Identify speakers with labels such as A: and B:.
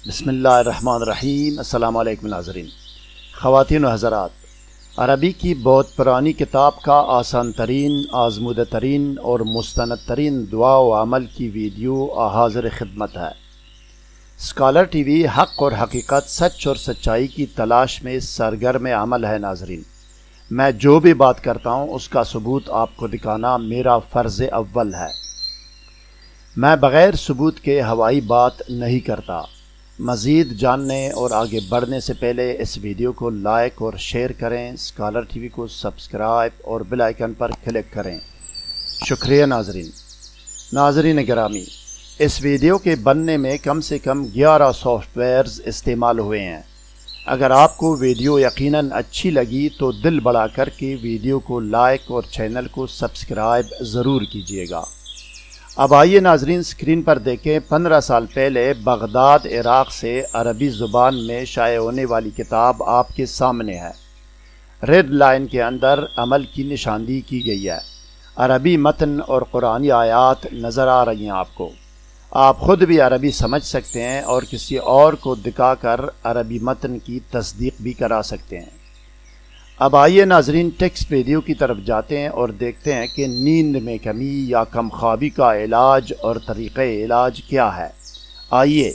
A: بسم اللہ الرحمن الرحیم۔ السلام علیکم ناظرین، خواتین و حضرات، عربی کی بہت پرانی کتاب کا آسان ترین، آزمودہ ترین اور مستند ترین دعا و عمل کی ویڈیو حاضر خدمت ہے۔ اسکالر ٹی وی حق اور حقیقت، سچ اور سچائی کی تلاش میں سرگرم عمل ہے۔ ناظرین، میں جو بھی بات کرتا ہوں اس کا ثبوت آپ کو دکھانا میرا فرض اول ہے۔ میں بغیر ثبوت کے ہوائی بات نہیں کرتا۔ مزید جاننے اور آگے بڑھنے سے پہلے اس ویڈیو کو لائک اور شیئر کریں، اسکالر ٹی وی کو سبسکرائب اور بیل آئیکن پر کلک کریں۔ شکریہ ناظرین گرامی، اس ویڈیو کے بننے میں کم سے کم 11 سافٹ ویئرز استعمال ہوئے ہیں۔ اگر آپ کو ویڈیو یقیناً اچھی لگی تو دل بڑا کر کے ویڈیو کو لائک اور چینل کو سبسکرائب ضرور کیجیے گا۔ اب آئیے ناظرین، اسکرین پر دیکھیں۔ 15 سال پہلے بغداد عراق سے عربی زبان میں شائع ہونے والی کتاب آپ کے سامنے ہے۔ ریڈ لائن کے اندر عمل کی نشاندہی کی گئی ہے۔ عربی متن اور قرآنی آیات نظر آ رہی ہیں آپ کو۔ آپ خود بھی عربی سمجھ سکتے ہیں اور کسی اور کو دکھا کر عربی متن کی تصدیق بھی کرا سکتے ہیں۔ اب آئیے ناظرین، ٹیکسٹ ویڈیو کی طرف جاتے ہیں اور دیکھتے ہیں کہ نیند میں کمی یا کم خوابی کا علاج اور طریقہ علاج کیا ہے۔ آئیے